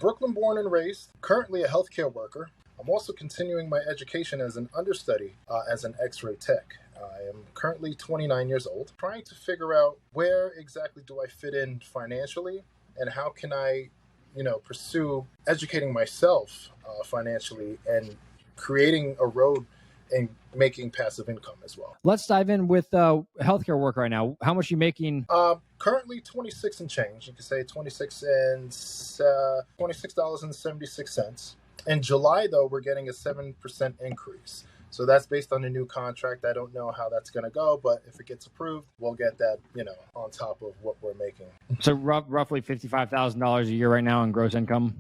Brooklyn born and raised, currently a healthcare worker. I'm also continuing my education as an understudy as an X-ray tech. I am currently 29 years old, trying to figure out where exactly do I fit in financially and how can I, pursue educating myself financially and creating a road and making passive income as well. Let's dive in with healthcare work right now. How much are you making? Currently 26 and change. You could say $26.76. In July, though, we're getting a 7% increase. So that's based on a new contract. I don't know how that's going to go, but if it gets approved, we'll get that, on top of what we're making. So roughly $55,000 a year right now in gross income?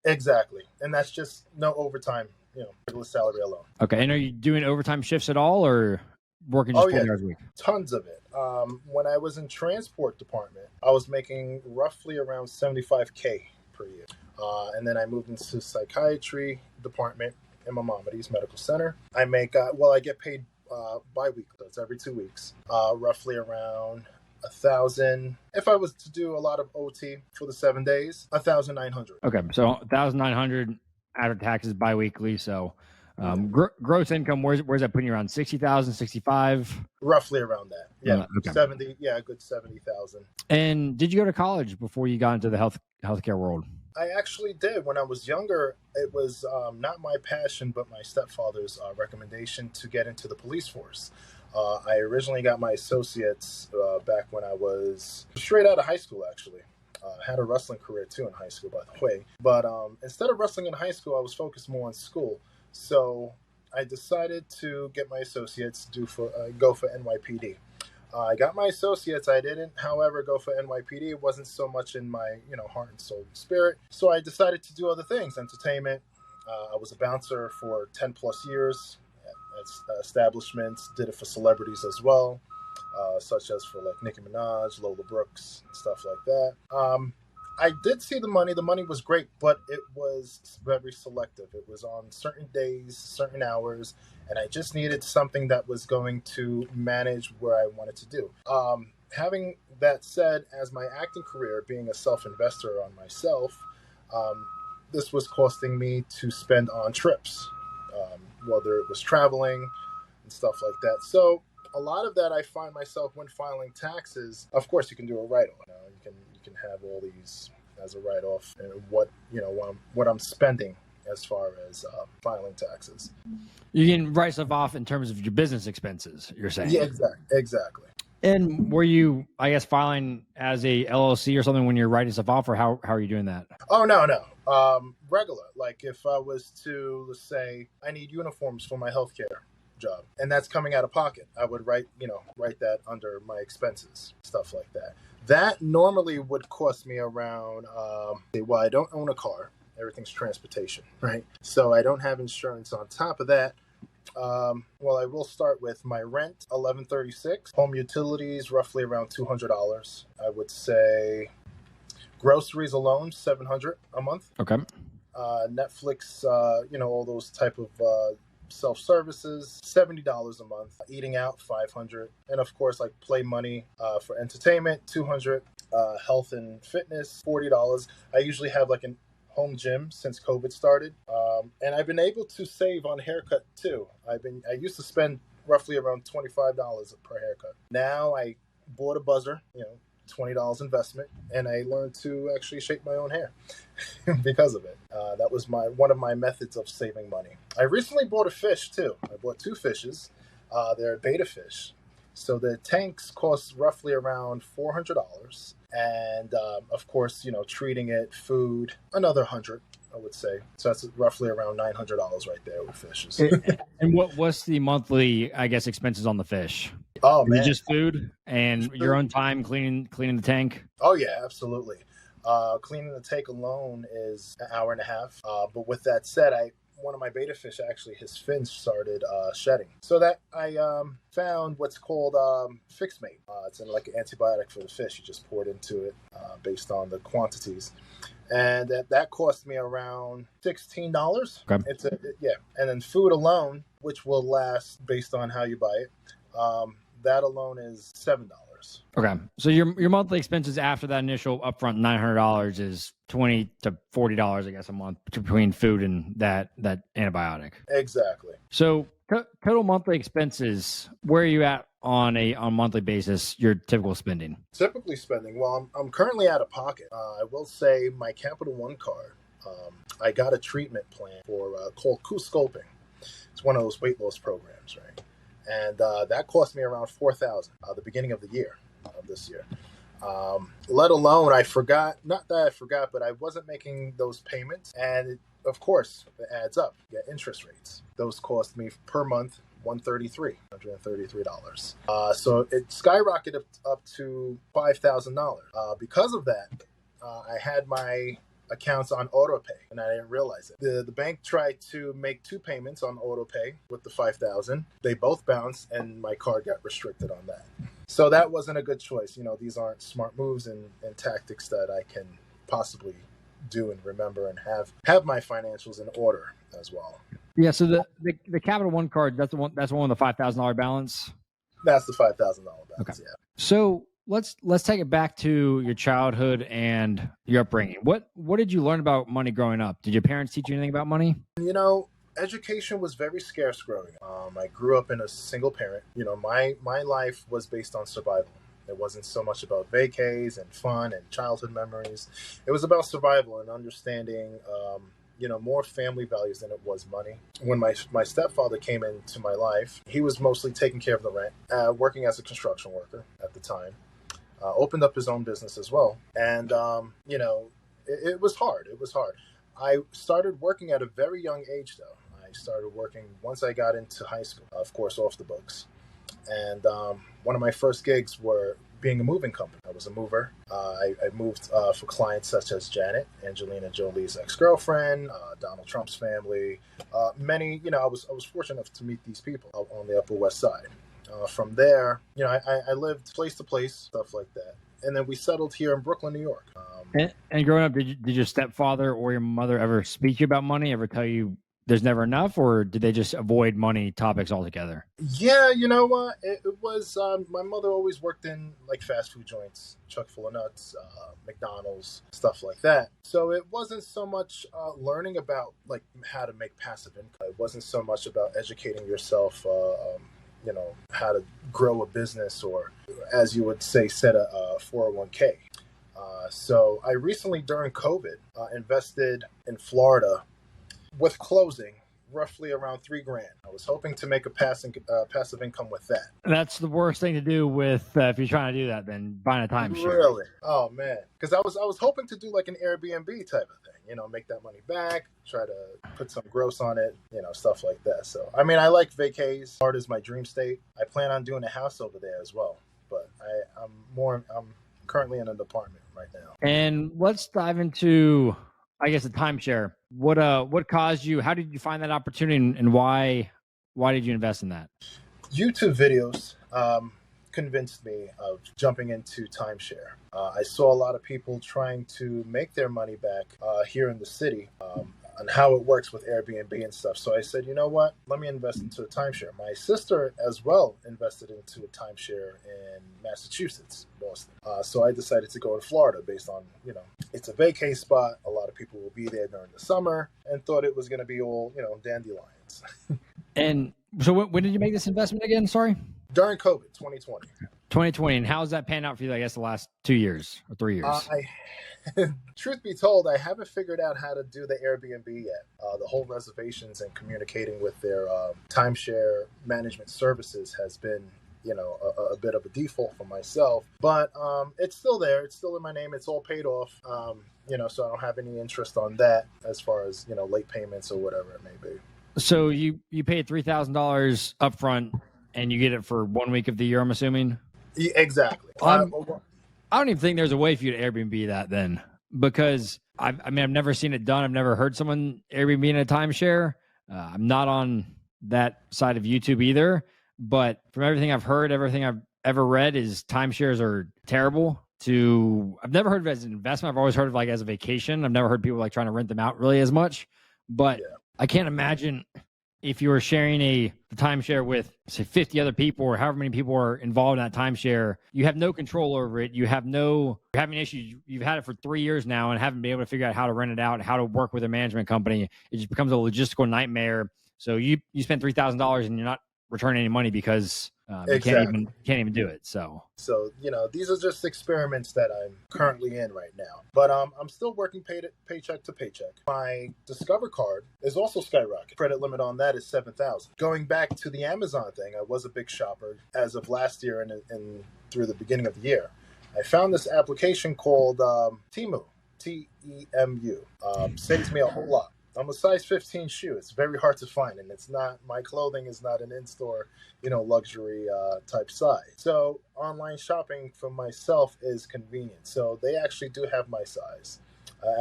Exactly. And that's just no overtime, regular salary alone. Okay. And are you doing overtime shifts at all or working just 40 hours a week? Tons of it. When I was in transport department, I was making roughly around $75K per year. And then I moved into psychiatry department in Maimonides Medical Center. I get paid bi-weekly. It's every 2 weeks, roughly around 1,000. If I was to do a lot of OT for the 7 days, 1,900. Okay, so 1,900 after taxes bi-weekly. So gross income, where's that putting you around 60,000, 65? Roughly around that. Yeah, okay. 70. Yeah, a good 70,000. And did you go to college before you got into the healthcare world? I actually did. When I was younger, it was not my passion, but my stepfather's recommendation to get into the police force. I originally got my associates back when I was straight out of high school, actually. Had a wrestling career, too, in high school, by the way. But instead of wrestling in high school, I was focused more on school. So I decided to get my associates, go for NYPD. I got my associates. I didn't, however, go for NYPD. It wasn't so much in my, heart and soul and spirit. So I decided to do other things, entertainment. I was a bouncer for 10 plus years at establishments, did it for celebrities as well, such as for like Nicki Minaj, Lola Brooks, stuff like that. I did see the money. The money was great, but it was very selective. It was on certain days, certain hours, and I just needed something that was going to manage where I wanted to do. Having that said, as my acting career, being a self-investor on myself, this was costing me to spend on trips, whether it was traveling and stuff like that. So a lot of that I find myself when filing taxes. Of course, you can do a write-off. You can have all these as a write-off and what I'm spending as far as filing taxes. You can write stuff off in terms of your business expenses, you're saying? Yeah, exactly. And were you, I guess, filing as a LLC or something when you're writing stuff off, or how are you doing that? Oh, no. Regular. Like if I was to, let's say, I need uniforms for my healthcare job, and that's coming out of pocket, I would write that under my expenses, stuff like that. That normally would cost me around, I don't own a car. Everything's transportation, right? So I don't have insurance on top of that. I will start with my rent, $1,136. Home utilities, roughly around $200. I would say groceries alone, $700 a month. Okay. Netflix, all those type of self-services, $70 a month. Eating out, $500. And of course, like play money for entertainment, $200. Health and fitness, $40. I usually have like an home gym since COVID started. And I've been able to save on haircut too. I used to spend roughly around $25 per haircut. Now I bought a buzzer, $20 investment, and I learned to actually shape my own hair because of it. That was one of my methods of saving money. I recently bought a fish too. I bought 2 fishes. They're beta fish. So the tanks cost roughly around $400. And of course, treating it, food, another $100, I would say. So that's roughly around $900 right there with fishes. And what's the monthly, I guess, expenses on the fish? Oh, man. Just food and your own time cleaning the tank? Oh, yeah, absolutely. Cleaning the tank alone is an hour and a half. But with that said, one of my beta fish, actually, his fins started shedding. So that I found what's called Fix Mate. It's like an antibiotic for the fish. You just pour it into it based on the quantities. And that cost me around $16. Okay. And then food alone, which will last based on how you buy it, that alone is $7. Okay, so your monthly expenses after that initial upfront $900 is $20 to $40, I guess, a month between food and that antibiotic. Exactly. So total monthly expenses, where are you at on a monthly basis? Your typical spending? Typically spending. Well, I'm currently out of pocket. I will say my Capital One card. I got a treatment plan for called Scoping. It's one of those weight loss programs, right? And that cost me around $4,000 the beginning of the year of this year. Let alone I forgot, not that I forgot, but I wasn't making those payments, and of course it adds up. You get interest rates. Those cost me per month $133. So it skyrocketed up to $5,000. Because of that, I had my accounts on auto pay, and I didn't realize it. The bank tried to make 2 payments on auto pay with the $5,000. They both bounced, and my card got restricted on that. So that wasn't a good choice. These aren't smart moves and tactics that I can possibly do and remember and have my financials in order as well. Yeah. So the Capital One card, that's the one with the $5,000 balance. That's the $5,000 balance. Okay. Yeah. So let's take it back to your childhood and your upbringing. What did you learn about money growing up? Did your parents teach you anything about money? Education was very scarce growing up. I grew up in a single parent. My life was based on survival. It wasn't so much about vacays and fun and childhood memories. It was about survival and understanding, more family values than it was money. When my stepfather came into my life, he was mostly taking care of the rent, working as a construction worker at the time. Opened up his own business as well. And, it was hard. It was hard. I started working at a very young age, though. I started working once I got into high school, of course, off the books. And one of my first gigs were being a moving company. I was a mover. I moved for clients such as Janet, Angelina Jolie's ex-girlfriend, Donald Trump's family. Many, I was fortunate enough to meet these people on the Upper West Side. From there, I lived place to place, stuff like that. And then we settled here in Brooklyn, New York. And growing up, did your stepfather or your mother ever speak to you about money? Ever tell you there's never enough, or did they just avoid money topics altogether? Yeah, you know what? It was my mother always worked in like fast food joints, Chuck Full of Nuts, McDonald's, stuff like that. So it wasn't so much learning about like how to make passive income. It wasn't so much about educating yourself. How to grow a business, or as you would say, set a 401k. So I recently, during COVID, invested in Florida with closing roughly around $3,000. I was hoping to make a passive income with that. That's the worst thing to do with if you're trying to do that, then buying a timeshare. Really? Oh man, because I was hoping to do like an Airbnb type of thing. Make that money back, try to put some gross on it, stuff like that. So I mean, I like vacays. Florida's my dream state. I plan on doing a house over there as well. But I'm currently in an apartment right now. And let's dive into, I guess, the timeshare. What caused you? How did you find that opportunity, and why did you invest in that? YouTube videos convinced me of jumping into timeshare. I saw a lot of people trying to make their money back here in the city, and how it works with Airbnb and stuff. So I said, you know what? Let me invest into a timeshare. My sister as well invested into a timeshare in Massachusetts, Boston. So I decided to go to Florida based on, it's a vacay spot. A lot of people will be there during the summer, and thought it was going to be all, dandelions. And so when did you make this investment again? Sorry? During COVID, 2020. 2020. And how's that panned out for you, I guess, the last 2 years or 3 years? Truth be told, I haven't figured out how to do the Airbnb yet. The whole reservations and communicating with their timeshare management services has been, a bit of a default for myself. But it's still there. It's still in my name. It's all paid off. So I don't have any interest on that as far as, late payments or whatever it may be. So you paid $3,000 upfront, and you get it for 1 week of the year, I'm assuming? Yeah, exactly. I don't even think there's a way for you to Airbnb that then, because I've never seen it done. I've never heard someone Airbnb in a timeshare. I'm not on that side of YouTube either, but from everything I've heard, everything I've ever read is timeshares are terrible. I've never heard of it as an investment. I've always heard of like as a vacation. I've never heard people like trying to rent them out really as much, but yeah. I can't imagine if you were sharing a timeshare with, say, 50 other people or however many people are involved in that timeshare, you have no control over it. You're having issues. You've had it for 3 years now and haven't been able to figure out how to rent it out and how to work with a management company. It just becomes a logistical nightmare. So you spend $3,000 and you're not returning any money because you Exactly. can't even do it. So these are just experiments that I'm currently in right now. But I'm still working paycheck to paycheck. My Discover card is also skyrocketing. Credit limit on that is 7,000. Going back to the Amazon thing, I was a big shopper as of last year and through the beginning of the year. I found this application called Temu, Temu. Saves me a whole lot. I'm a size 15 shoe. It's very hard to find, and my clothing is not an in-store, luxury type size. So online shopping for myself is convenient. So they actually do have my size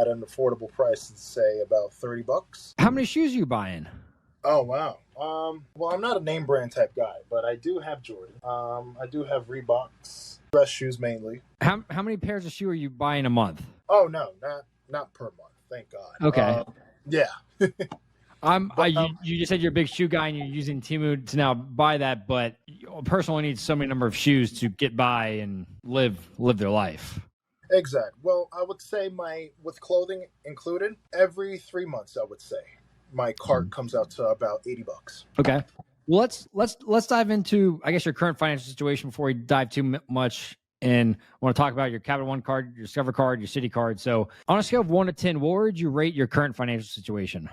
at an affordable price, say about $30. how many shoes are you buying? Oh wow. Well, I'm not a name brand type guy, but I do have Jordan. I do have Reeboks, dress shoes mainly. How many pairs of shoe are you buying a month? Oh no, not per month. Thank God. Okay. Yeah. You just said you're a big shoe guy and you're using Temu to now buy that, but a person only needs so many number of shoes to get by and live their life. Exactly. Well, I would say with clothing included, every 3 months, I would say my cart comes out to about $80. Okay. Well, let's dive into, I guess, your current financial situation before we dive too much. And I want to talk about your Capital One card, your Discover card, your Citi card. So on a scale of 1 to 10, what would you rate your current financial situation?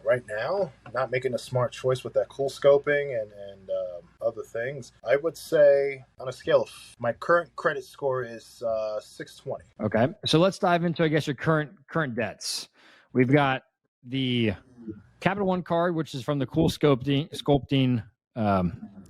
Right now, not making a smart choice with that cool scoping and other things, I would say on a scale of my current credit score is 620. Okay. So let's dive into, I guess, your current debts. We've got the Capital One card, which is from the cool sculpting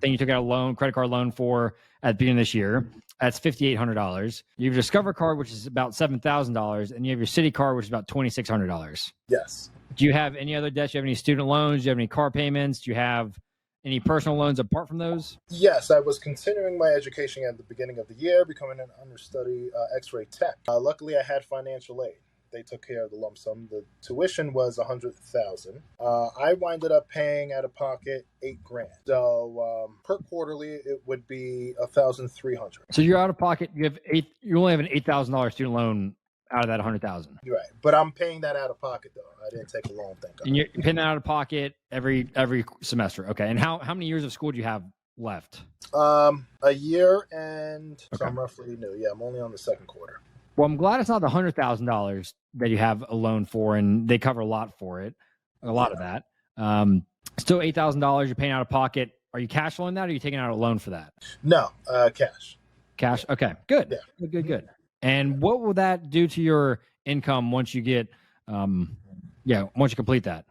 thing you took out a loan, credit card loan for at the beginning of this year. That's $5,800. You have your Discover card, which is about $7,000, and you have your Citi card, which is about $2,600. Yes. Do you have any other debts? Do you have any student loans? Do you have any car payments? Do you have any personal loans apart from those? Yes, I was continuing my education at the beginning of the year, becoming an understudy X-ray tech. Luckily, I had financial aid. They took care of the lump sum. The tuition was $100,000. I winded up paying out of pocket $8,000. So per quarterly, it would be $1,300. So you're out of pocket. You only have an $8,000 student loan out of that $100,000. Right, but I'm paying that out of pocket though. I didn't take a loan, thank God. And you're paying that out of pocket every semester. Okay. And how many years of school do you have left? A year and Okay. so I'm roughly new. Yeah, I'm only on the second quarter. Well, I'm glad it's not the $100,000 that you have a loan for, and they cover a lot for it, a lot of that. Still $8,000 you're paying out of pocket. Are you cash flowing that, or are you taking out a loan for that? No, cash. Cash. Okay, good. Yeah. Good. And what will that do to your income once you get, once you complete that?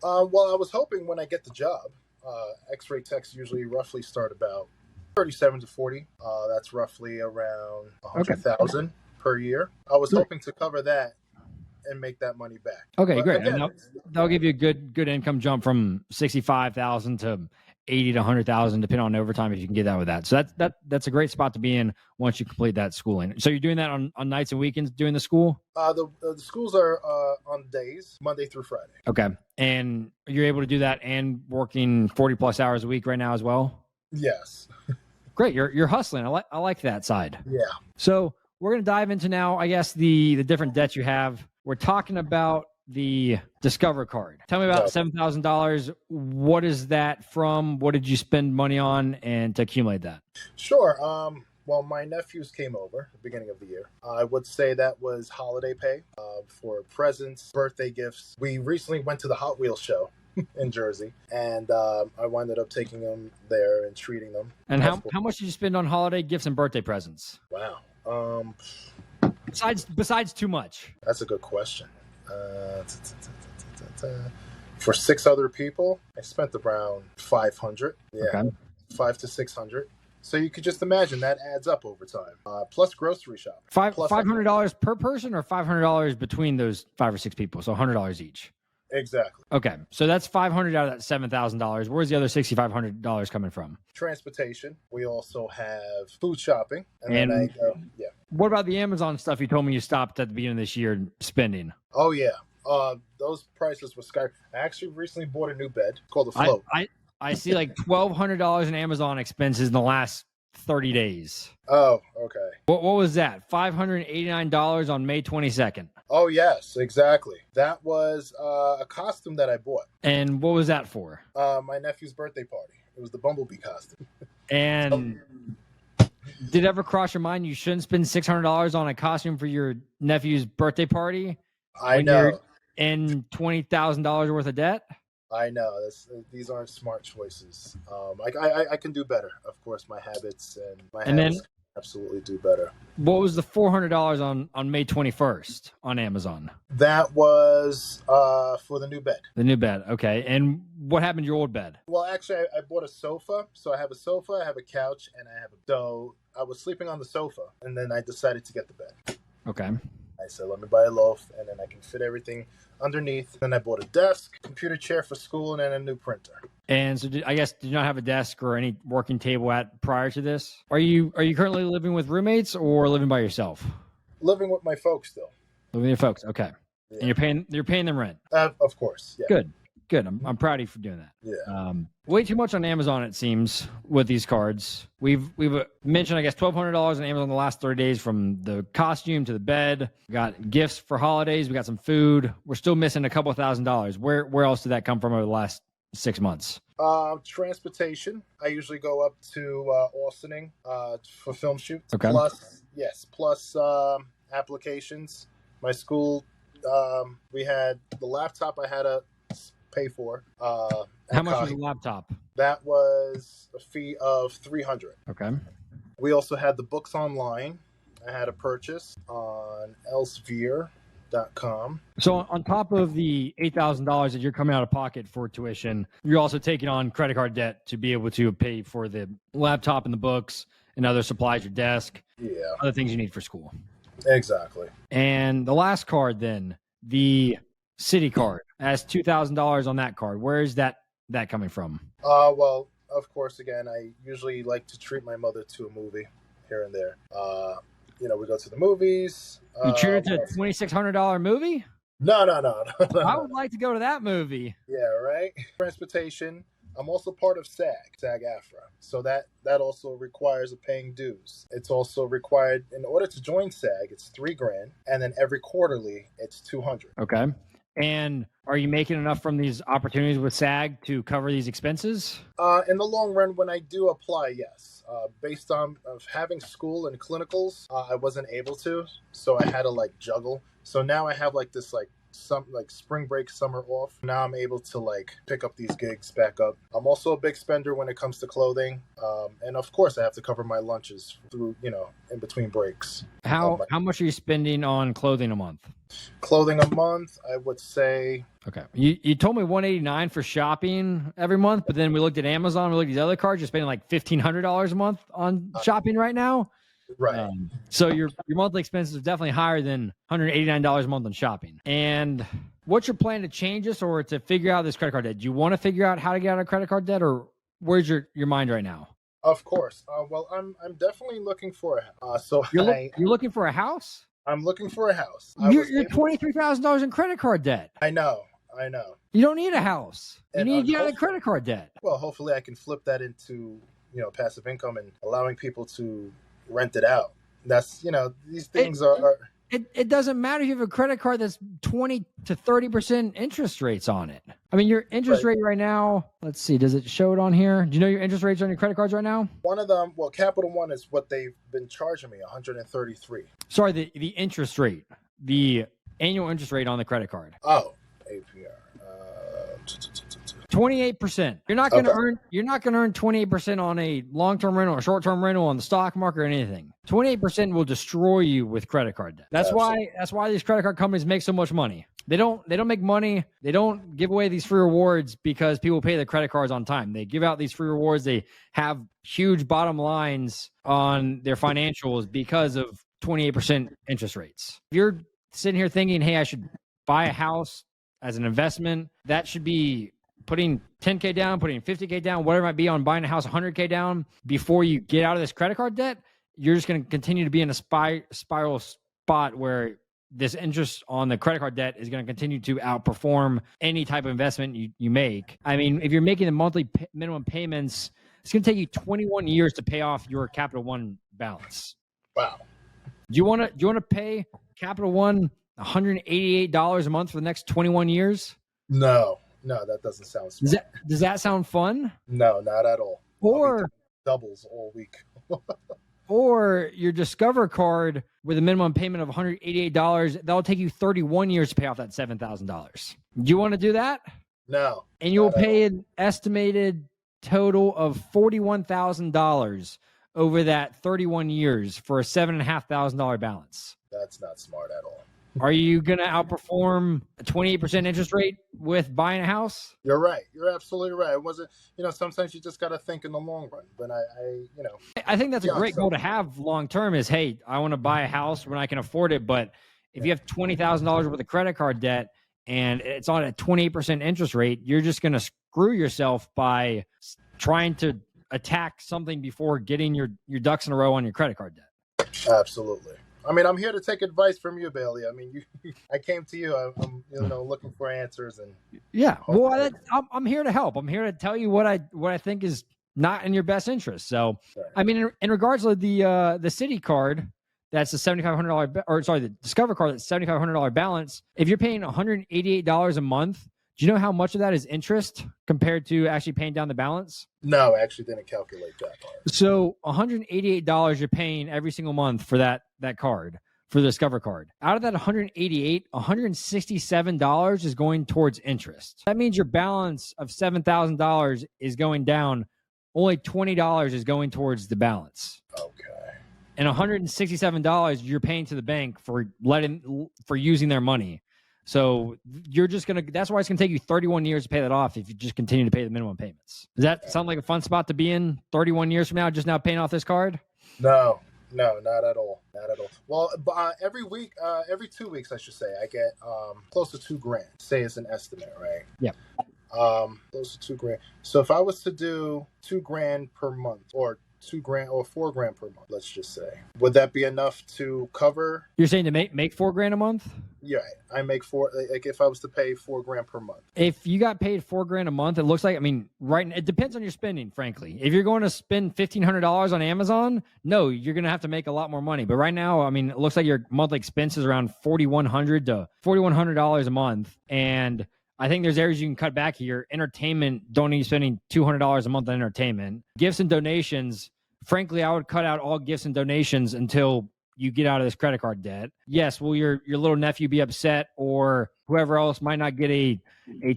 Well, I was hoping when I get the job, X-ray techs usually roughly start about 37 to 40. That's roughly around 100,000 per year. I was hoping to cover that and make that money back. Okay, But great. again, And that'll give you a good income jump from 65,000 to 80 to 100,000, depending on overtime, if you can get that with that. So that's a great spot to be in once you complete that schooling. So you're doing that on nights and weekends doing the school? the schools are on days, Monday through Friday. Okay. And you're able to do that and working 40 plus hours a week right now as well? Yes. Great. You're hustling. I like that side. Yeah. So we're going to dive into now, I guess, the different debts you have. We're talking about the Discover card. Tell me about $7,000. What is that from? What did you spend money on and to accumulate that? Sure. Well, my nephews came over at the beginning of the year. I would say that was holiday pay for presents, birthday gifts. We recently went to the Hot Wheels show in Jersey, and I winded up taking them there and treating them. And how much did you spend on holiday gifts and birthday presents? Wow. Besides too much. That's a good question. For 6 other people, I spent around 500. Yeah, Okay. 500 to 600. So you could just imagine that adds up over time. Plus grocery shopping. $500 per person, or $500 between those 5 or 6 people? So $100 each. Exactly. Okay, so that's $500 out of that $7,000. Where's the other $6,500 coming from? Transportation. We also have food shopping, and And- then I go. Yeah. What about the Amazon stuff you told me you stopped at the beginning of this year spending? Oh yeah. Those prices were sky. I actually recently bought a new bed called a I float. I see like $1,200 in Amazon expenses in the last 30 days. Oh, okay. What was that? $589 on May 22nd. Oh, yes, exactly. That was a costume that I bought. And what was that for? My nephew's birthday party. It was the Bumblebee costume. And did it ever cross your mind you shouldn't spend $600 on a costume for your nephew's birthday party I know. you're in $20,000 worth of debt? I know. These aren't smart choices. I can do better. Of course, my habits And then can absolutely do better. what was the $400 on May 21st on Amazon? That was for the new bed. The new bed. Okay. And what happened to your old bed? Well, actually, I bought a sofa. So I have a sofa, I have a couch, and I have so I was sleeping on the sofa, and then I decided to get the bed. Okay. I said, let me buy a loaf, and then I can fit everything underneath. Then I bought a desk, computer chair for school, and then a new printer. And so I guess did you not have a desk or any working table at prior to this? Are you currently living with roommates or living by yourself? Living with my folks still. Living with your folks. Okay. Yeah. And you're paying them rent. Of course. Yeah. Good. I'm proud of you for doing that. Yeah. Way too much on Amazon, it seems, with these cards. We've mentioned, I guess, $1,200 on Amazon the last 30 days, from the costume to the bed. We got gifts for holidays. We got some food. We're still missing a couple $1,000s. Where else did that come from over the last 6 months? Transportation. I usually go up to Austining for film shoots. Okay. Plus applications. My school, we had the laptop I had to pay for. How much was the laptop? That was a fee of $300. Okay. We also had the books online. I had a purchase on Elsevier.com. So on top of the $8,000 that you're coming out of pocket for tuition, you're also taking on credit card debt to be able to pay for the laptop and the books and other supplies, your desk, other things you need for school. Exactly. And the last card then, the City card, has $2,000 on that card. Where is that coming from? Well, of course, again, I usually like to treat my mother to a movie here and there. We go to the movies. You treat her to a $2,600 movie? No. I would like to go to that movie. Yeah, right. Transportation. I'm also part of SAG-AFTRA. So that also requires a paying dues. It's also required in order to join SAG. It's $3,000, and then every quarterly it's $200. Okay. And are you making enough from these opportunities with SAG to cover these expenses? In the long run, when I do apply, yes. Based on of having school and clinicals, I wasn't able to, so I had to juggle. So now I have this spring break, summer off. Now I'm able to pick up these gigs back up. I'm also a big spender when it comes to clothing, and of course I have to cover my lunches through in between breaks. How much are you spending on clothing a month? Clothing a month, I would say. Okay, you told me $189 for shopping every month, but then we looked at Amazon. We looked at these other cards. You're spending like $1,500 a month on shopping right now. Right. So your monthly expenses are definitely higher than $189 a month on shopping. And what's your plan to change this or to figure out this credit card debt? Do you want to figure out how to get out of credit card debt, or where's your mind right now? Of course. Well, I'm definitely looking for a house. You're looking for a house? I'm looking for a house. You're $23,000 in credit card debt. I know. You don't need a house. You need to get out of credit card debt. Well, hopefully I can flip that into passive income and allowing people to rent it out. That's these things are. It doesn't matter if you have a credit card that's 20 to 30% interest rates on it. I mean, your interest rate right now, let's see, does it show it on here? Do you know your interest rates on your credit cards right now? One of them, well, Capital One is what they've been charging me, $133. Sorry, the interest rate, the annual interest rate on the credit card. Oh, APR. 28%. You're not going to earn 28% on a long-term rental or short-term rental on the stock market or anything. 28% will destroy you with credit card debt. That's why these credit card companies make so much money. They don't make money. They don't give away these free rewards because people pay their credit cards on time. They give out these free rewards. They have huge bottom lines on their financials because of 28% interest rates. If you're sitting here thinking, hey, I should buy a house as an investment, that should be putting $10K down, putting $50K down, whatever it might be on buying a house, $100K down before you get out of this credit card debt. You're just going to continue to be in a spiral spot where this interest on the credit card debt is going to continue to outperform any type of investment you make. I mean, if you're making the monthly minimum payments, it's going to take you 21 years to pay off your Capital One balance. Wow. Do you want to pay Capital One $188 a month for the next 21 years? No, that doesn't sound smart. Does that sound fun? No, not at all. Or doubles all week. Or your Discover card with a minimum payment of $188, that'll take you 31 years to pay off that $7,000. Do you want to do that? No. And you'll pay an estimated total of $41,000 over that 31 years for a $7,500 balance. That's not smart at all. Are you going to outperform a 28% interest rate with buying a house? You're right. You're absolutely right. It wasn't, sometimes you just got to think in the long run. But I think that's a great goal to have long term is, hey, I want to buy a house when I can afford it. But if you have $20,000 worth of credit card debt and it's on a 28% interest rate, you're just going to screw yourself by trying to attack something before getting your ducks in a row on your credit card debt. Absolutely. I mean, I'm here to take advice from you, Bailey. I mean, I came to you. I'm looking for answers, and well, I'm here to help. I'm here to tell you what I think is not in your best interest. So, right. I mean, in regards to the City card, that's the $7,500, or sorry, the Discover card, that's $7,500 balance. If you're paying $188 a month, do you know how much of that is interest compared to actually paying down the balance? No, I actually didn't calculate that part. So $188 you're paying every single month for that card, for the Discover card. Out of that $188, $167 is going towards interest. That means your balance of $7,000 is going down. Only $20 is going towards the balance. Okay. And $167 you're paying to the bank for using their money. So that's why it's going to take you 31 years to pay that off if you just continue to pay the minimum payments. Does that sound like a fun spot to be in 31 years from now, just now paying off this card? No, not at all. Not at all. Well, every 2 weeks, I should say, I get close to $2,000. Say it's an estimate, right? Yeah. Close to $2,000. So if I was to do $2,000 per month, or $2,000 or $4,000 per month, let's just say, would that be enough to cover? You're saying to make $4,000 a month? Yeah, I make if I was to pay $4,000 per month. If you got paid $4,000 a month, it looks like, it depends on your spending, frankly. If you're going to spend $1,500 on Amazon, no, you're going to have to make a lot more money. But right now, it looks like your monthly expense is around $4,100 to $4,100 a month. And I think there's areas you can cut back here. Entertainment, don't need spending $200 a month on entertainment. Gifts and donations, frankly, I would cut out all gifts and donations until you get out of this credit card debt. Yes, will your little nephew be upset, or whoever else might not get a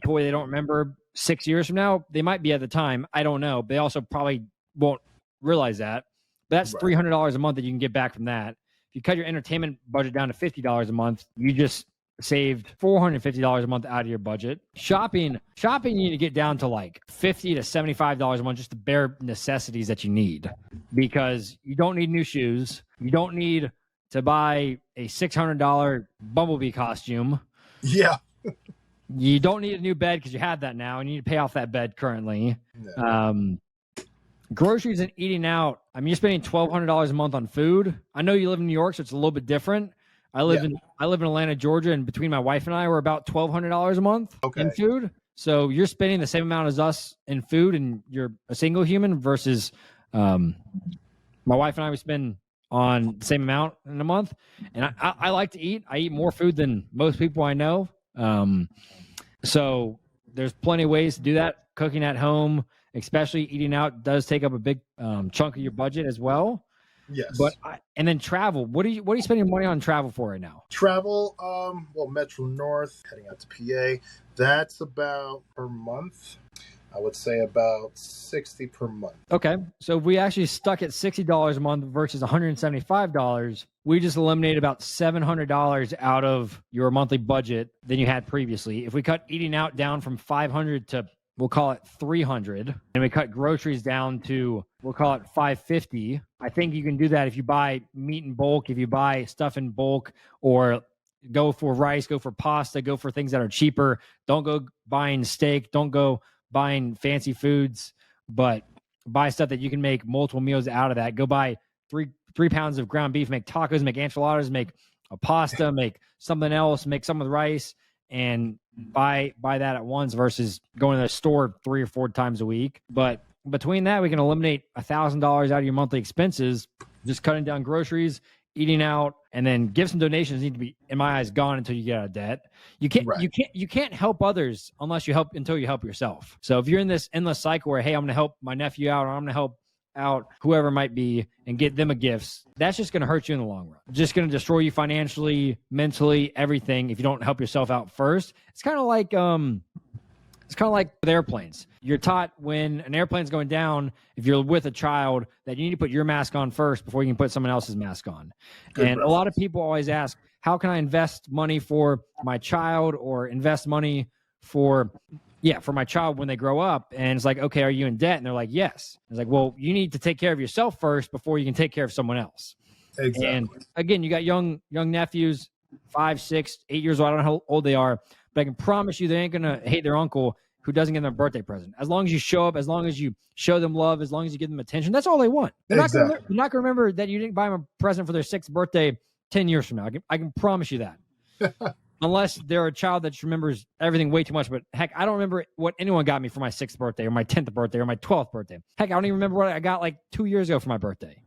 toy they don't remember 6 years from now? They might be at the time. I don't know. They also probably won't realize that. But that's right. $300 a month that you can get back from that. If you cut your entertainment budget down to $50 a month, you just saved $450 a month out of your budget. Shopping, you need to get down to like $50 to $75 a month, just the bare necessities that you need, because you don't need new shoes. You don't need to buy a $600 Bumblebee costume. Yeah. You don't need a new bed because you have that now, and you need to pay off that bed currently. No. Groceries and eating out. You're spending $1,200 a month on food. I know you live in New York, so it's a little bit different. I live in Atlanta, Georgia, and between my wife and I, we're about $1,200 a month in food. So you're spending the same amount as us in food, and you're a single human versus my wife and I, we spend on the same amount in a month. And I like to eat. I eat more food than most people I know. So there's plenty of ways to do that. Cooking at home, especially eating out, does take up a big chunk of your budget as well. Yes. And then travel. What are you spending money on travel for right now? Travel, Metro North, heading out to PA. That's about per month. I would say about $60 per month. Okay. So if we actually stuck at $60 a month versus $175, we just eliminated about $700 out of your monthly budget than you had previously. If we cut eating out down from $500 to, we'll call it $300, and we cut groceries down to, we'll call it $550. I think you can do that if you buy meat in bulk, if you buy stuff in bulk, or go for rice, go for pasta, go for things that are cheaper. Don't go buying steak. Don't go buying fancy foods, but buy stuff that you can make multiple meals out of that. Go buy three pounds of ground beef, make tacos, make enchiladas, make a pasta, make something else, make some with rice, and buy that at once versus going to the store 3 or 4 times a week. But between that, we can eliminate $1,000 out of your monthly expenses, just cutting down groceries, eating out, and then gifts and donations need to be, in my eyes, gone until you get out of debt. You can't help others unless you help until you help yourself. So if you're in this endless cycle where, hey, I'm going to help my nephew out, or I'm going to help out whoever it might be and get them a gift, that's just going to hurt you in the long run. Just going to destroy you financially, mentally, everything if you don't help yourself out first. It's kind of like with airplanes. You're taught when an airplane's going down, if you're with a child, that you need to put your mask on first before you can put someone else's mask on. A lot of people always ask, how can I invest money for my child or invest money for my child when they grow up? And it's like, okay, are you in debt? And they're like, yes. It's like, well, you need to take care of yourself first before you can take care of someone else. Exactly. And again, you got young nephews, 5, 6, 8 years old. I don't know how old they are, but I can promise you they ain't going to hate their uncle who doesn't give them a birthday present. As long as you show up, as long as you show them love, as long as you give them attention, that's all they want. They're not going to remember that you didn't buy them a present for their 6th birthday 10 years from now. I can promise you that. Unless they're a child that just remembers everything way too much. But heck, I don't remember what anyone got me for my 6th birthday or my 10th birthday or my 12th birthday. Heck, I don't even remember what I got like 2 years ago for my birthday.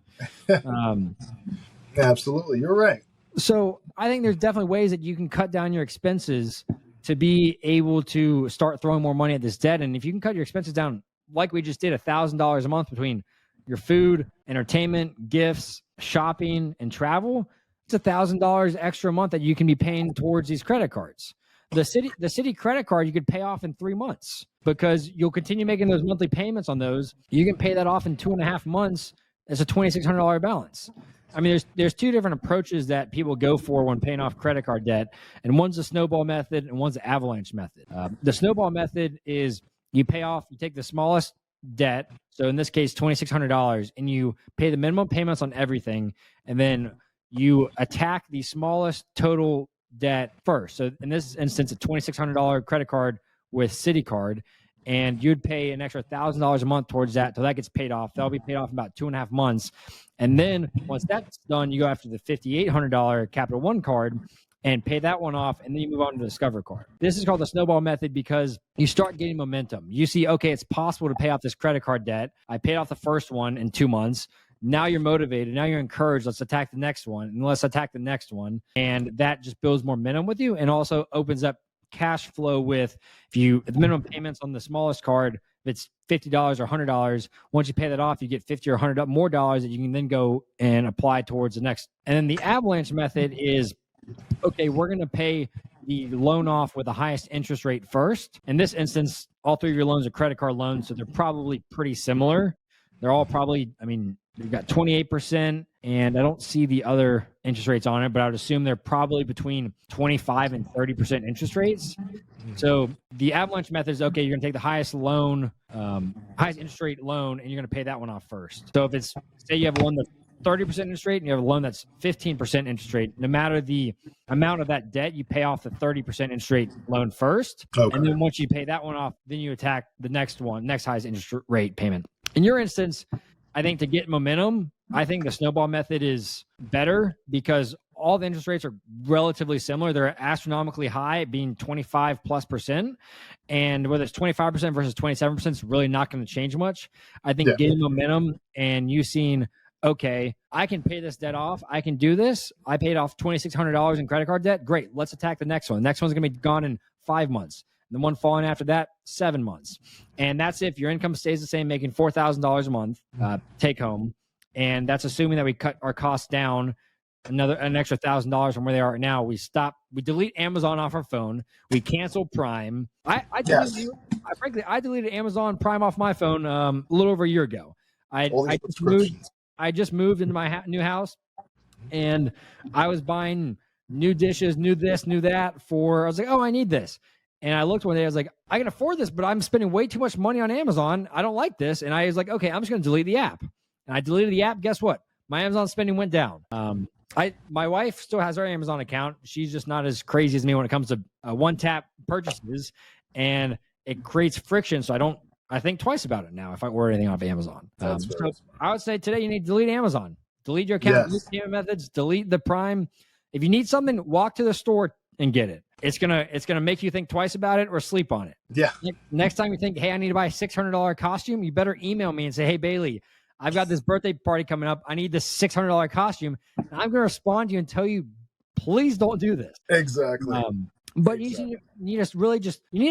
Absolutely. You're right. So I think there's definitely ways that you can cut down your expenses to be able to start throwing more money at this debt. And if you can cut your expenses down, like we just did, $1,000 a month between your food, entertainment, gifts, shopping, and travel, it's $1,000 extra a month that you can be paying towards these credit cards. The city credit card you could pay off in 3 months because you'll continue making those monthly payments on those. You can pay that off in 2.5 months. It's a $2,600 balance. I mean, there's 2 different approaches that people go for when paying off credit card debt, and one's the snowball method and one's the avalanche method. The snowball method is you take the smallest debt, so in this case, $2,600, and you pay the minimum payments on everything, and then you attack the smallest total debt first. So in this instance, a $2,600 credit card with Citi card, and you'd pay an extra $1,000 a month towards that till that gets paid off. That'll be paid off in about 2.5 months. And then once that's done, you go after the $5,800 Capital One card and pay that one off, and then you move on to the Discover card. This is called the snowball method because you start getting momentum. You see, okay, it's possible to pay off this credit card debt. I paid off the first one in 2 months. Now you're motivated. Now you're encouraged. Let's attack the next one, and let's attack the next one. And that just builds more momentum with you and also opens up cash flow with the minimum payments on the smallest card, if it's $50 or $100, once you pay that off, you get $50 or $100 more dollars that you can then go and apply towards the next. And then the avalanche method is, okay, we're going to pay the loan off with the highest interest rate first. In this instance, all 3 of your loans are credit card loans, so they're probably pretty similar. They're all probably, you've got 28%, and I don't see the other interest rates on it, but I would assume they're probably between 25 and 30% interest rates. So the avalanche method is, okay, you're going to take the highest interest rate loan, and you're going to pay that one off first. So if it's, say you have one that's 30% interest rate and you have a loan that's 15% interest rate, no matter the amount of that debt, you pay off the 30% interest rate loan first. Okay. And then once you pay that one off, then you attack the next highest interest rate payment. In your instance, I think to get momentum, I think the snowball method is better because all the interest rates are relatively similar. They're astronomically high, being 25+%. And whether it's 25% versus 27%, it's really not going to change much. I think getting momentum and you seeing, okay, I can pay this debt off. I can do this. I paid off $2,600 in credit card debt. Great. Let's attack the next one. The next one's going to be gone in 5 months. The one following after that, 7 months. And that's if your income stays the same, making $4,000 a month take home. And that's assuming that we cut our costs down an extra $1,000 from where they are right now. We delete Amazon off our phone. We cancel Prime. I deleted Amazon Prime off my phone a little over a year ago. I just moved into my new house, and I was buying new dishes, new this, new that I was like, oh, I need this. And I looked one day, I was like, I can afford this, but I'm spending way too much money on Amazon. I don't like this. And I was like, okay, I'm just going to delete the app. And I deleted the app. Guess what? My Amazon spending went down. My wife still has her Amazon account. She's just not as crazy as me when it comes to one-tap purchases. And it creates friction. So I think twice about it now if I order anything off Amazon. So I would say today you need to delete Amazon. Delete your account, delete payment methods, delete the Prime. If you need something, walk to the store and get it. It's gonna make you think twice about it or sleep on it. Yeah. Next time you think, hey, I need to buy a $600 costume, you better email me and say, hey, Bailey, I've got this birthday party coming up. I need this $600 costume. And I'm gonna respond to you and tell you, please don't do this. Exactly. But you need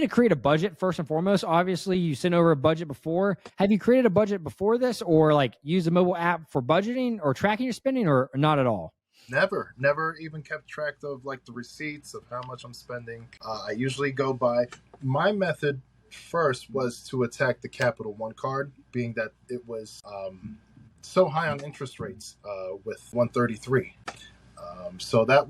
to create a budget first and foremost. Obviously, you sent over a budget before. Have you created a budget before this, or like use a mobile app for budgeting or tracking your spending, or not at all? Never even kept track of like the receipts of how much I'm spending. I usually go by my method. First was to attack the Capital One card, being that it was so high on interest rates with 133. So I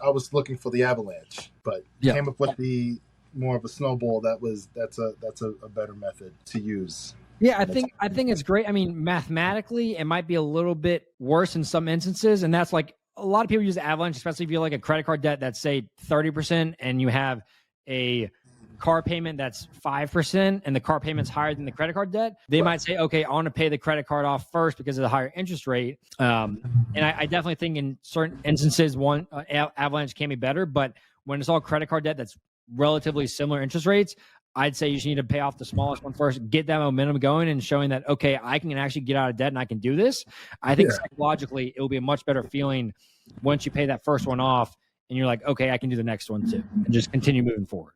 was looking for the avalanche, but came up with the more of a snowball. That's a better method to use. Yeah, I think it's great. I mean, mathematically, it might be a little bit worse in some instances, and that's like a lot of people use avalanche, especially if you have like a credit card debt that's say 30%, and you have a car payment that's 5%, and the car payment's higher than the credit card debt. They might say, okay, I want to pay the credit card off first because of the higher interest rate. And I definitely think in certain instances, avalanche can be better, but when it's all credit card debt that's relatively similar interest rates, I'd say you should need to pay off the smallest one first, get that momentum going and showing that, okay, I can actually get out of debt and I can do this. I think psychologically, it will be a much better feeling once you pay that first one off and you're like, okay, I can do the next one too, and just continue moving forward.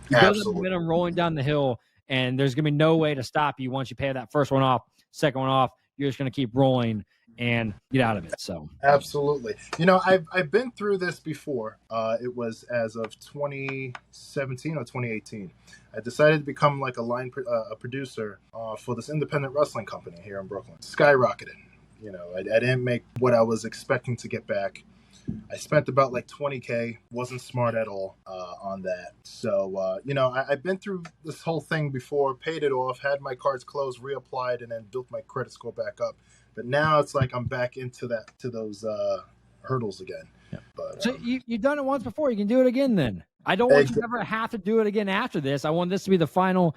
You build the momentum rolling down the hill, and there's going to be no way to stop you once you pay that first one off, second one off. You're just going to keep rolling and get out of it. So absolutely. I've been through this before. It was as of 2017 or 2018. I decided to become like a producer for this independent wrestling company here in Brooklyn. Skyrocketed. I didn't make what I was expecting to get back. I spent about like $20K. Wasn't smart at all on that. So, I've been through this whole thing before, paid it off, had my cards closed, reapplied, and then built my credit score back up. But now it's like I'm back into those hurdles again. Yeah. But, so you've done it once before. You can do it again then. I don't want you to ever have to do it again after this. I want this to be the final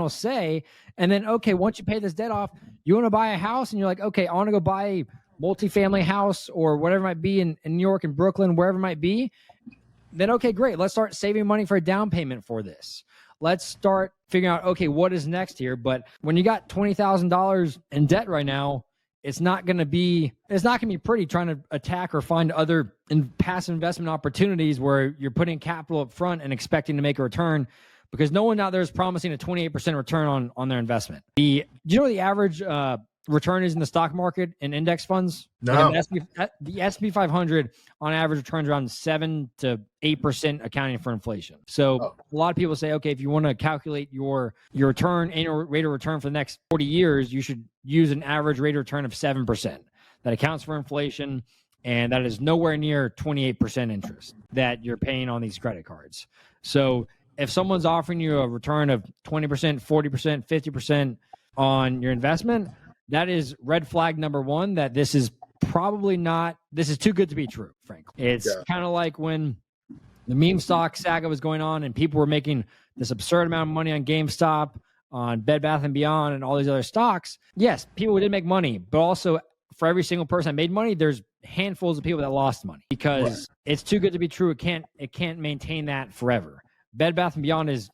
say. And then, okay, once you pay this debt off, you want to buy a house and you're like, okay, I want to go buy a multifamily house or whatever it might be in New York and Brooklyn, wherever it might be. Then, okay, great. Let's start saving money for a down payment for this. Let's start figuring out, okay, what is next here? But when you got $20,000 in debt right now, it's not going to be pretty trying to attack or find other passive investment opportunities where you're putting capital up front and expecting to make a return, because no one out there is promising a 28% return on their investment. Do you know what the average return is in the stock market and index funds? No. The S&P 500 on average returns around 7 to 8% accounting for inflation. So a lot of people say, okay, if you want to calculate your return, annual rate of return for the next 40 years, you should use an average rate of return of 7%. That accounts for inflation, and that is nowhere near 28% interest that you're paying on these credit cards. So if someone's offering you a return of 20%, 40%, 50% on your investment, that is red flag number one, that this is too good to be true, frankly. It's kind of like when the meme stock saga was going on and people were making this absurd amount of money on GameStop, on Bed Bath & Beyond, and all these other stocks. Yes, people did make money, but also for every single person that made money, there's handfuls of people that lost money because it's too good to be true. It can't maintain that forever. Bed Bath & Beyond is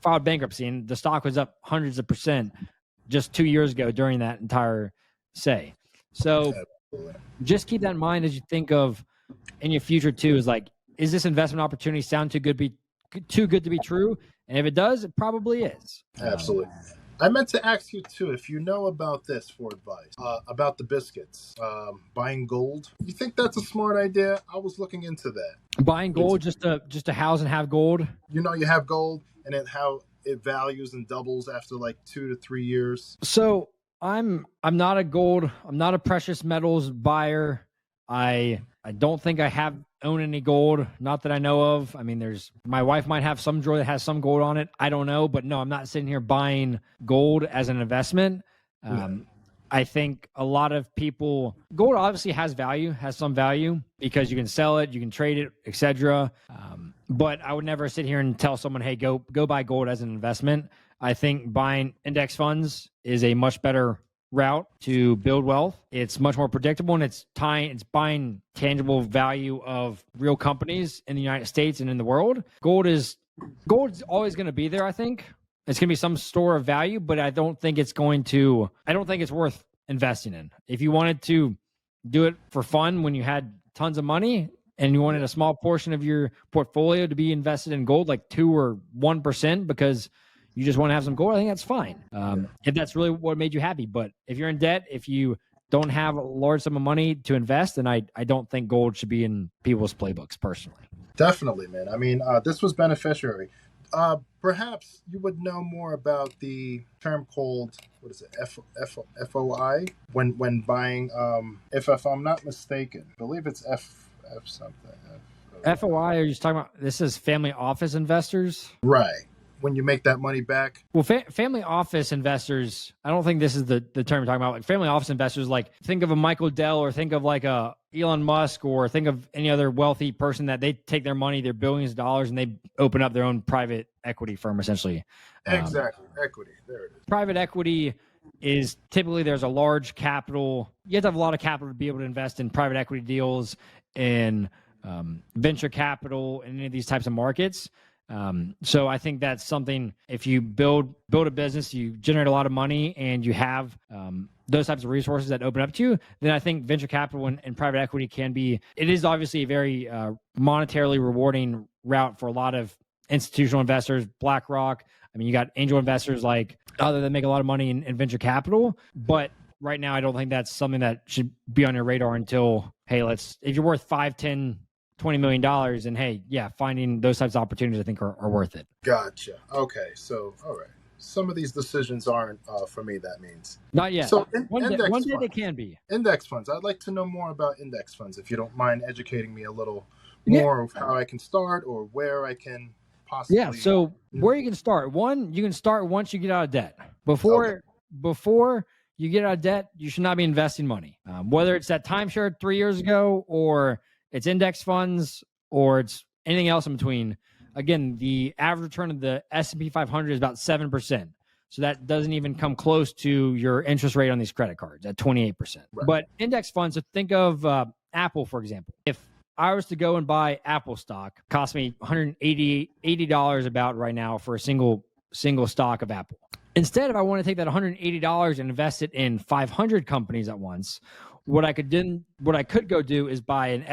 filed bankruptcy, and the stock was up hundreds of percent just 2 years ago during that entire say. So just keep that in mind as you think of in your future too, is like, is this investment opportunity sound too good to be true? And if it does, it probably is. Absolutely. I meant to ask you too, if you know about this for advice, about the biscuits, buying gold. You think that's a smart idea? I was looking into that. Buying gold just to house and have gold? You have gold and then how it values and doubles after like 2 to 3 years. So I'm not a precious metals buyer. I don't think I own any gold, not that I know of. I mean, my wife might have some drawer that has some gold on it. I don't know, but no, I'm not sitting here buying gold as an investment. I think a lot of people, gold obviously has some value because you can sell it, you can trade it, etc. But I would never sit here and tell someone, hey, go buy gold as an investment. I think buying index funds is a much better route to build wealth. It's much more predictable, and it's buying tangible value of real companies in the United States and in the world. Gold's always going to be there. I think it's going to be some store of value, but I don't think it's worth investing in. If you wanted to do it for fun when you had tons of money and you wanted a small portion of your portfolio to be invested in gold, like 2 or 1%, because you just want to have some gold, I think that's fine. If that's really what made you happy. But if you're in debt, if you don't have a large sum of money to invest, then I don't think gold should be in people's playbooks personally. Definitely, man. I mean, this was beneficiary. Perhaps you would know more about the term called, what is it, FOI, when buying, if I'm not mistaken, I believe it's F something. FOI, are you talking about, this is family office investors? Right. When you make that money back? Well, family office investors, I don't think this is the term you're talking about. Like family office investors, like think of a Michael Dell or think of like a Elon Musk or think of any other wealthy person that they take their money, their billions of dollars, and they open up their own private equity firm, essentially. Exactly. Equity. There it is. Private equity is typically there's a large capital. You have to have a lot of capital to be able to invest in private equity deals, in venture capital, in any of these types of markets. So I think that's something, if you build a business, you generate a lot of money and you have those types of resources that open up to you, then I think venture capital and private equity it is obviously a very monetarily rewarding route for a lot of institutional investors, BlackRock. I mean, you got angel investors like other that make a lot of money in venture capital. But right now, I don't think that's something that should be on your radar until, hey, if you're worth 5, 10, $20 million, and hey, yeah, finding those types of opportunities I think are worth it. Gotcha. Okay. So, all right. Some of these decisions aren't for me, that means. Not yet. So one day they can be. Index funds. I'd like to know more about index funds, if you don't mind educating me a little more of how I can start or where I can possibly. Yeah. So where you can start. You can start once you get out of debt. Before you get out of debt, you should not be investing money. Whether it's that timeshare 3 years ago or it's index funds or it's anything else in between. Again, the average return of the S&P 500 is about 7%. So that doesn't even come close to your interest rate on these credit cards at 28%. Right. But index funds, so think of Apple, for example. If I was to go and buy Apple stock, it cost me $180 about right now for a single stock of Apple. Instead, if I want to take that $180 and invest it in 500 companies at once, what I could go do is buy an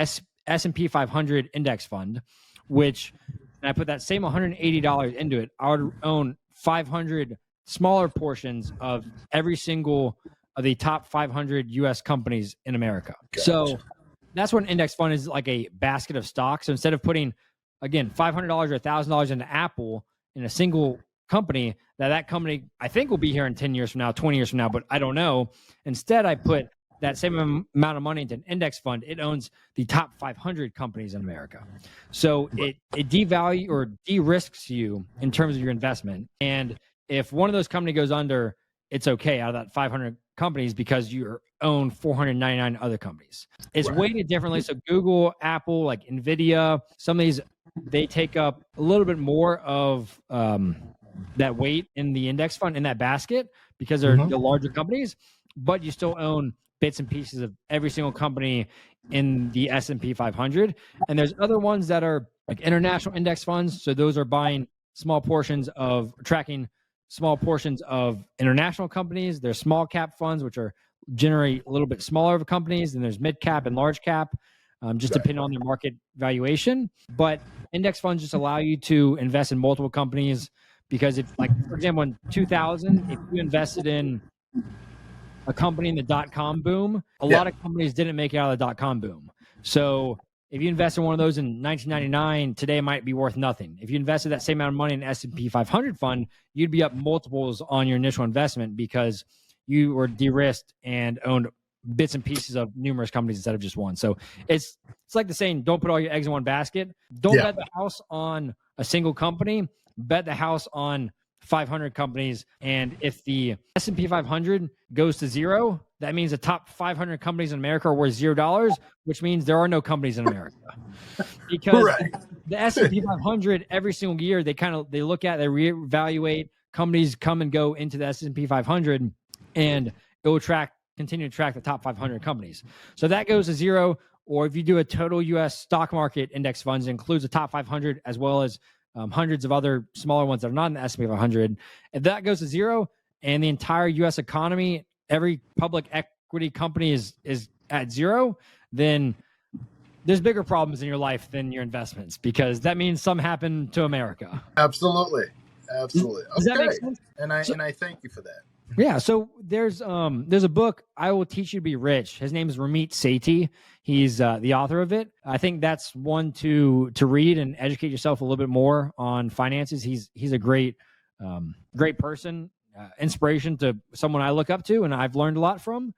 S&P 500 index fund, which, and I put that same $180 into it, I would own 500 smaller portions of every single of the top 500 U.S. companies in America. Gotcha. So that's what an index fund is, like a basket of stocks. So instead of putting, again, $500 or $1,000 into Apple in a single company, that company I think will be here in 10 years from now, 20 years from now, but I don't know. Instead, I put that same amount of money into an index fund. It owns the top 500 companies in America. So it devalues or de-risks you in terms of your investment. And if one of those companies goes under, it's okay out of that 500 companies because you own 499 other companies. It's weighted differently. So Google, Apple, like NVIDIA, some of these, they take up a little bit more of that weight in the index fund, in that basket, because they're the larger companies, but you still own bits and pieces of every single company in the S&P 500. And there's other ones that are like international index funds. So those are tracking small portions of international companies. There's small cap funds, which are generally a little bit smaller of companies. And there's mid cap and large cap, just depending on their market valuation. But index funds just allow you to invest in multiple companies, because if, like, for example, in 2000, if you invested in a company in the dot-com boom, a lot of companies didn't make it out of the dot-com boom. So if you invest in one of those in 1999, today it might be worth nothing. If you invested that same amount of money in an S&P 500 fund, you'd be up multiples on your initial investment because you were de-risked and owned bits and pieces of numerous companies instead of just one. So it's like the saying, don't put all your eggs in one basket. Don't bet the house on a single company. Bet the house on 500 companies. And if the S&P 500 goes to zero, that means the top 500 companies in America are worth $0, which means there are no companies in America. Because the S&P 500, every single year, they reevaluate, companies come and go into the S&P 500. And it will continue to track the top 500 companies. So that goes to zero. Or if you do a total U.S. stock market index funds, it includes the top 500 as well as hundreds of other smaller ones that are not in the S&P 500. If that goes to zero and the entire U.S. economy, every public equity company is at zero, then there's bigger problems in your life than your investments, because that means something happened to America. Absolutely. Does that make sense? And I thank you for that. Yeah. So there's a book, I Will Teach You to Be Rich. His name is Ramit Sethi. He's the author of it. I think that's one to read and educate yourself a little bit more on finances. He's a great person, inspiration to someone I look up to and I've learned a lot from.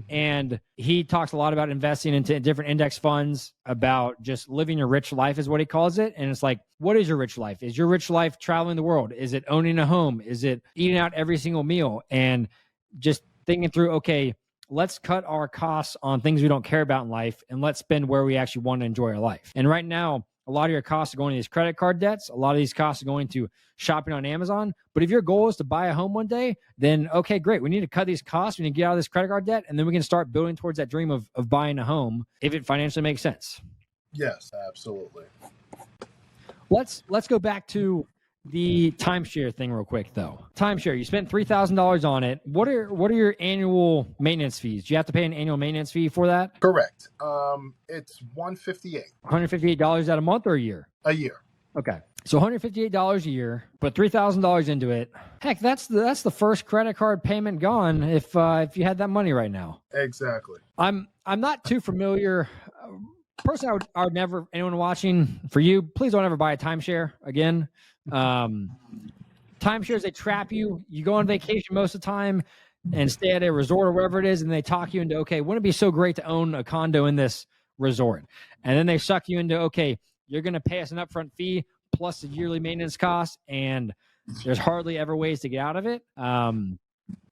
And he talks a lot about investing into different index funds, about just living your rich life is what he calls it. And it's like, what is your rich life? Is your rich life traveling the world? Is it owning a home? Is it eating out every single meal? And just thinking through, okay, let's cut our costs on things we don't care about in life and let's spend where we actually want to enjoy our life. And right now, a lot of your costs are going to these credit card debts. A lot of these costs are going to shopping on Amazon. But if your goal is to buy a home one day, then okay, great. We need to cut these costs. We need to get out of this credit card debt. And then we can start building towards that dream of buying a home if it financially makes sense. Yes, absolutely. Let's go back to the timeshare thing real quick, though. Timeshare, you spent $3,000 on it. What are your annual maintenance fees? Do you have to pay an annual maintenance fee for that? Correct. It's $158. $158 a month or a year? A year. Okay. So $158 a year, put $3,000 into it. Heck, that's the first credit card payment gone if you had that money right now. Exactly. I'm not too familiar. Personally, I would never, anyone watching, for you, please don't ever buy a timeshare again. Timeshares, they trap you. You go on vacation most of the time and stay at a resort or wherever it is, and they talk you into, okay, wouldn't it be so great to own a condo in this resort? And then they suck you into, okay, you're going to pay us an upfront fee plus the yearly maintenance costs, and there's hardly ever ways to get out of it.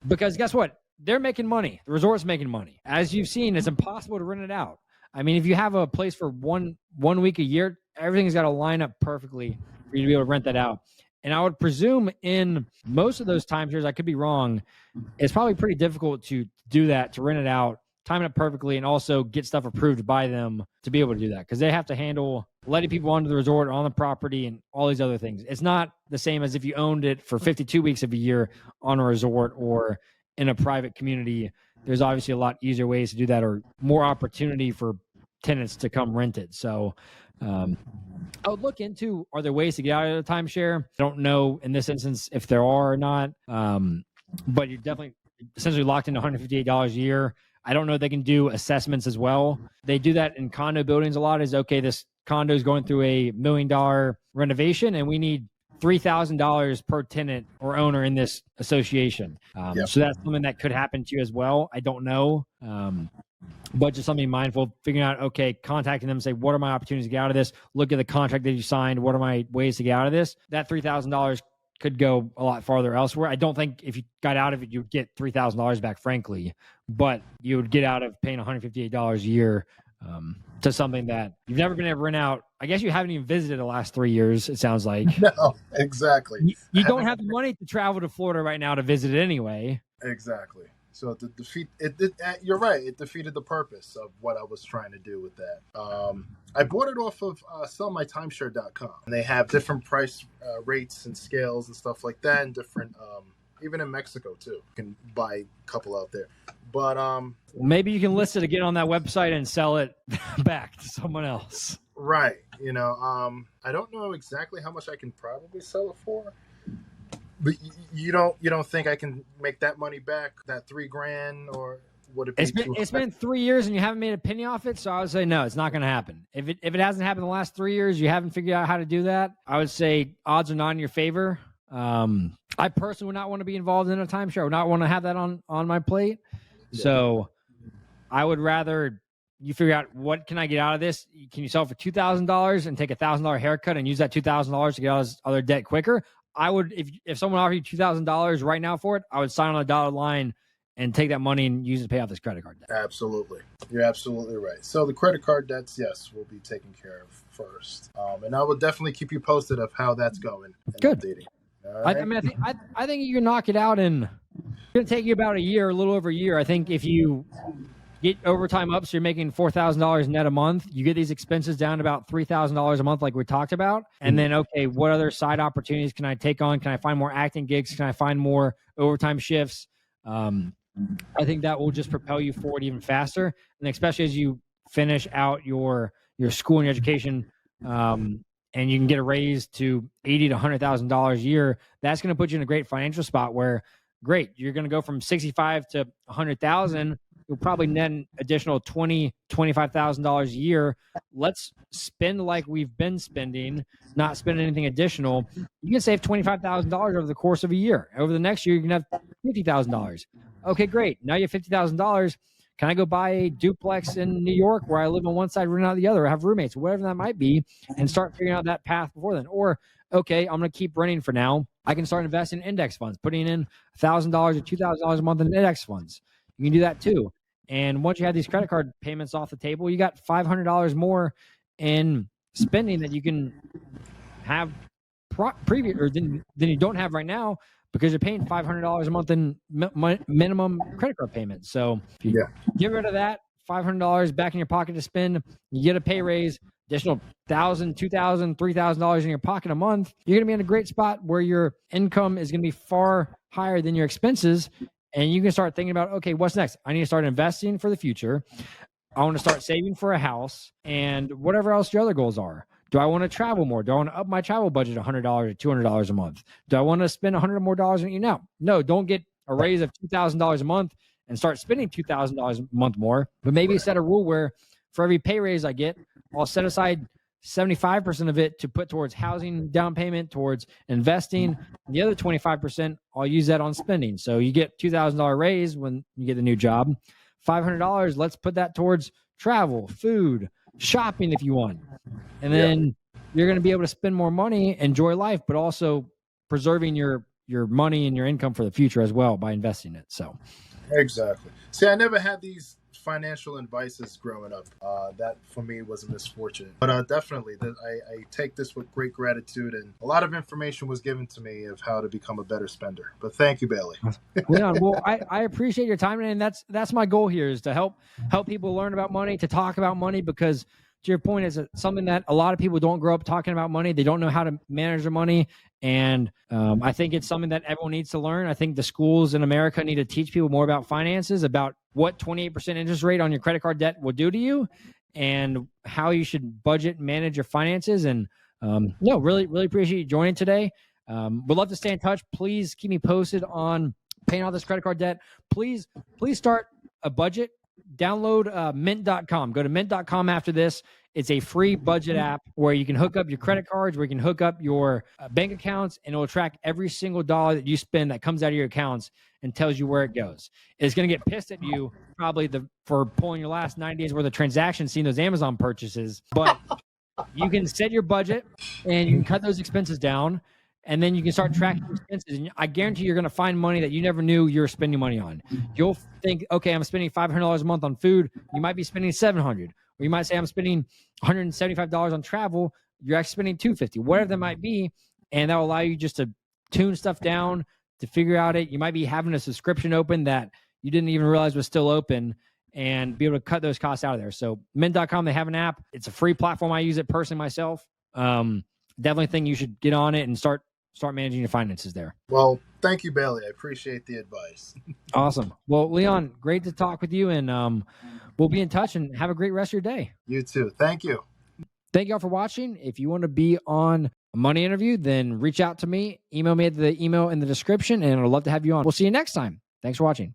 Because guess what? They're making money. The resort's making money. As you've seen, it's impossible to rent it out. I mean, if you have a place for one week a year, everything's got to line up perfectly for you to be able to rent that out. And I would presume in most of those timeshares, I could be wrong, it's probably pretty difficult to do that, to rent it out, time it up perfectly, and also get stuff approved by them to be able to do that, because they have to handle letting people onto the resort, on the property, and all these other things. It's not the same as if you owned it for 52 weeks of a year on a resort or in a private community. There's obviously a lot easier ways to do that, or more opportunity for tenants to come rent it. So I would look into, are there ways to get out of the timeshare? I don't know in this instance if there are or not, but you're definitely essentially locked into $158 a year. I don't know if they can do assessments as well. They do that in condo buildings a lot. Is okay, this condo is going through $1 million renovation and we need $3,000 per tenant or owner in this association. So that's something that could happen to you as well. I don't know. But just something mindful, figuring out, okay, contacting them, say, what are my opportunities to get out of this? Look at the contract that you signed. What are my ways to get out of this? That $3,000 could go a lot farther elsewhere. I don't think if you got out of it, you'd get $3,000 back, frankly, but you would get out of paying $158 a year to something that you've never been able to rent out. I guess you haven't even visited the last 3 years, it sounds like. No, exactly. You don't have the money to travel to Florida right now to visit it anyway. Exactly. So you're right. It defeated the purpose of what I was trying to do with that. I bought it off of sellmytimeshare.com. And they have different price rates and scales and stuff like that, and different, even in Mexico too. You can buy a couple out there. But maybe you can list it again on that website and sell it back to someone else. Right. I don't know exactly how much I can probably sell it for. But you don't think I can make that money back, that $3,000, or would it be? It's been 3 years and you haven't made a penny off it, so I would say no, it's not going to happen. If it hasn't happened in the last 3 years, you haven't figured out how to do that, I would say odds are not in your favor. I personally would not want to be involved in a timeshare. I would not want to have that on my plate. Yeah. So I would rather you figure out, what can I get out of this? Can you sell it for $2,000 and take a $1,000 haircut and use that $2,000 to get out of this other debt quicker? I would, if someone offered you $2,000 right now for it, I would sign on the dotted line and take that money and use it to pay off this credit card debt. Absolutely. You're absolutely right. So the credit card debts, yes, will be taken care of first. And I will definitely keep you posted of how that's going. Good. Right? I think you can knock it out in going to take you about a year, a little over a year. I think if you get overtime up, so you're making $4,000 net a month, you get these expenses down to about $3,000 a month, like we talked about. And then, okay, what other side opportunities can I take on? Can I find more acting gigs? Can I find more overtime shifts? I think that will just propel you forward even faster. And especially as you finish out your school and your education, and you can get a raise to $80,000 to $100,000 a year, that's going to put you in a great financial spot where, great, you're going to go from 65 to 100,000. You'll probably net an additional $20,000, $25,000 a year. Let's spend like we've been spending, not spend anything additional. You can save $25,000 over the course of a year. Over the next year, you can have $50,000. Okay, great. Now you have $50,000. Can I go buy a duplex in New York where I live on one side, rent out the other, or have roommates, whatever that might be, and start figuring out that path before then? Or, okay, I'm going to keep renting for now. I can start investing in index funds, putting in $1,000 or $2,000 a month in index funds. You can do that too. And once you have these credit card payments off the table, you got $500 more in spending that you can have previous or than you don't have right now, because you're paying $500 a month in minimum credit card payments. So if you get rid of that, $500 back in your pocket to spend, you get a pay raise, additional $1,000, $2,000, $3,000 in your pocket a month, you're going to be in a great spot where your income is going to be far higher than your expenses. And you can start thinking about, okay, what's next? I need to start investing for the future. I want to start saving for a house, and whatever else your other goals are. Do I want to travel more? Do I want to up my travel budget $100 or $200 a month? Do I want to spend $100 more on you now? No, don't get a raise of $2,000 a month and start spending $2,000 a month more. But maybe set a rule where for every pay raise I get, I'll set aside 75% of it to put towards housing down payment, towards investing. The other 25%, I'll use that on spending. So you get $2,000 raise when you get a new job. $500, let's put that towards travel, food, shopping if you want. And then you're going to be able to spend more money, enjoy life, but also preserving your money and your income for the future as well by investing it. So exactly. See, I never had these financial advices growing up. That for me was a misfortune. But definitely, I take this with great gratitude, and a lot of information was given to me of how to become a better spender. But thank you, Bailey. Leon, well, I appreciate your time, and that's my goal here, is to help people learn about money, to talk about money, because to your point, is something that a lot of people don't grow up talking about money. They don't know how to manage their money. And I think it's something that everyone needs to learn. I think the schools in America need to teach people more about finances, about what 28% interest rate on your credit card debt will do to you, and how you should budget and manage your finances. And really, really appreciate you joining today. Would love to stay in touch. Please keep me posted on paying off this credit card debt. Please start a budget. Download mint.com. Go to mint.com after this. It's a free budget app where you can hook up your credit cards, where you can hook up your bank accounts, and it will track every single dollar that you spend that comes out of your accounts and tells you where it goes. It's going to get pissed at you probably for pulling your last 90 days worth of transactions, seeing those Amazon purchases, but you can set your budget and you can cut those expenses down. And then you can start tracking your expenses. And I guarantee you're going to find money that you never knew you were spending money on. You'll think, okay, I'm spending $500 a month on food. You might be spending $700. Or you might say, I'm spending $175 on travel. You're actually spending $250, whatever that might be. And that will allow you just to tune stuff down, to figure out it. You might be having a subscription open that you didn't even realize was still open, and be able to cut those costs out of there. So mint.com, they have an app. It's a free platform. I use it personally myself. Definitely think you should get on it and start managing your finances there. Well, thank you, Bailey. I appreciate the advice. Awesome. Well, Leon, great to talk with you, and we'll be in touch, and have a great rest of your day. You too. Thank you. Thank you all for watching. If you want to be on a money interview, then reach out to me. Email me at the email in the description, and I'd love to have you on. We'll see you next time. Thanks for watching.